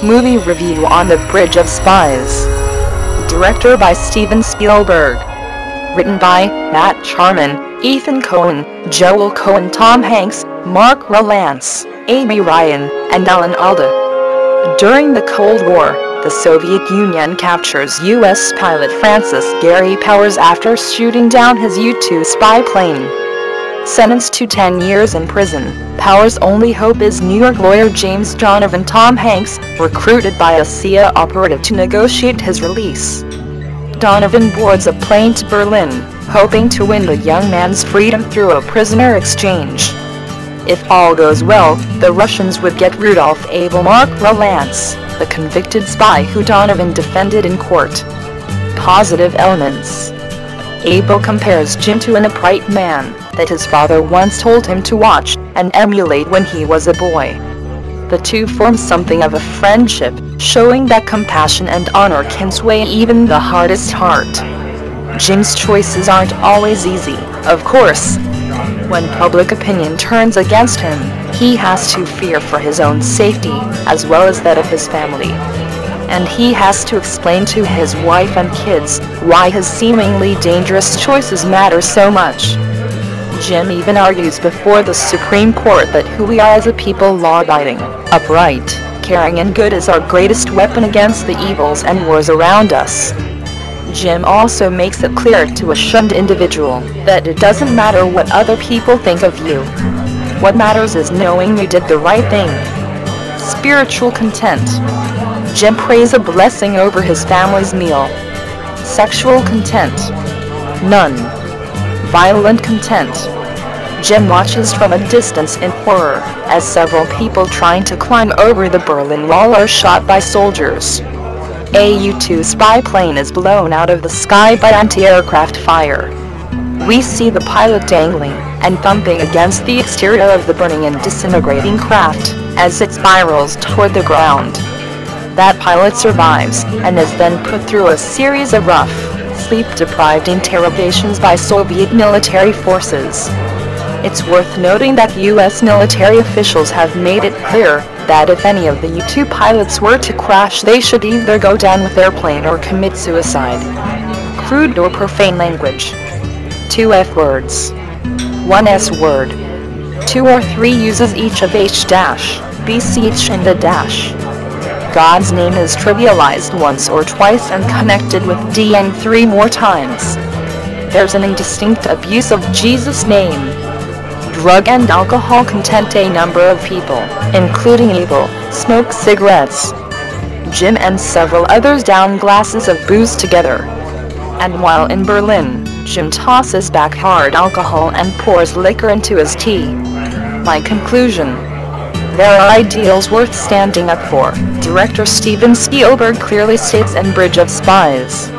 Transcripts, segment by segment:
Movie review on The Bridge of Spies. Director by Steven Spielberg. Written by Matt Charman, Ethan Coen, Joel Coen, Tom Hanks, Mark Rylance, Amy Ryan, and Alan Alda. During the Cold War, the Soviet Union captures U.S. pilot Francis Gary Powers after shooting down his U-2 spy plane. Sentenced to 10 years in prison, Powers' only hope is New York lawyer James Donovan. Tom Hanks, recruited by a CIA operative to negotiate his release. Donovan boards a plane to Berlin, hoping to win the young man's freedom through a prisoner exchange. If all goes well, the Russians would get Rudolf Abel. Mark Rylance, the convicted spy who Donovan defended in court. Positive elements. Abel compares Jim to an upright man that his father once told him to watch and emulate when he was a boy. The two form something of a friendship, showing that compassion and honor can sway even the hardest heart. Jim's choices aren't always easy, of course. When public opinion turns against him, he has to fear for his own safety, as well as that of his family. And he has to explain to his wife and kids why his seemingly dangerous choices matter so much. Jim even argues before the Supreme Court that who we are as a people, law-abiding, upright, caring and good, is our greatest weapon against the evils and wars around us. Jim also makes it clear to a shunned individual that it doesn't matter what other people think of you. What matters is knowing you did the right thing. Spiritual content. Jim prays a blessing over his family's meal. Sexual content. None. Violent content. Jim watches from a distance in horror as several people trying to climb over the Berlin Wall are shot by soldiers. A U-2 spy plane is blown out of the sky by anti-aircraft fire. We see the pilot dangling and thumping against the exterior of the burning and disintegrating craft as it spirals toward the ground. That pilot survives and is then put through a series of rough, sleep-deprived interrogations by Soviet military forces. It's worth noting that U.S. military officials have made it clear that if any of the U-2 pilots were to crash, they should either go down with their plane or commit suicide. Crude or profane language. 2 F-words. 1 S-word. 2 or 3 uses each of H-, BCH and a dash. God's name is trivialized once or twice and connected with D and 3 more times. There's an indistinct abuse of Jesus' name. Drug and alcohol content. A number of people, including Abel, smoke cigarettes. Jim and several others down glasses of booze together. And while in Berlin, Jim tosses back hard alcohol and pours liquor into his tea. My conclusion: there are ideals worth standing up for, director Steven Spielberg clearly states in Bridge of Spies.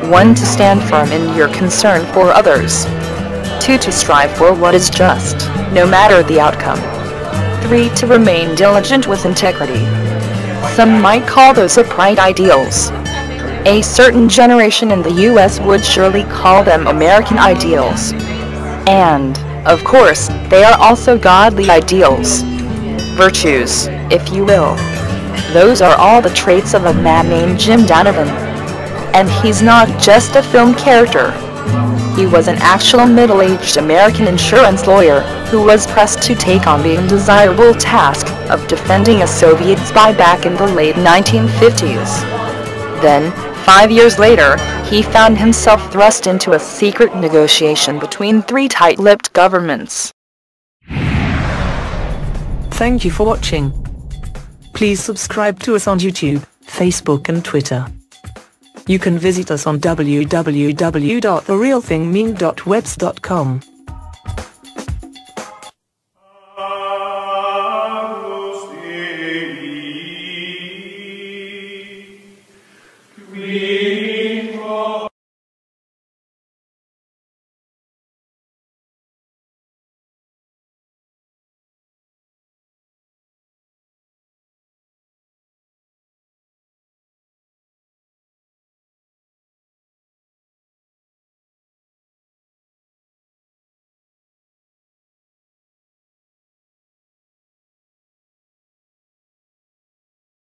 1. To stand firm in your concern for others. 2. To strive for what is just, no matter the outcome. 3. To remain diligent with integrity. Some might call those upright ideals. A certain generation in the U.S. would surely call them American ideals. And, of course, they are also godly ideals. Virtues, if you will. Those are all the traits of a man named Jim Donovan. And he's not just a film character. He was an actual middle-aged American insurance lawyer who was pressed to take on the undesirable task of defending a Soviet spy back in the late 1950s. Then, 5 years later, he found himself thrust into a secret negotiation between 3 tight-lipped governments. Thank you for watching. Please subscribe to us on YouTube, Facebook and Twitter. You can visit us on www.therealthingmeme.webs.com.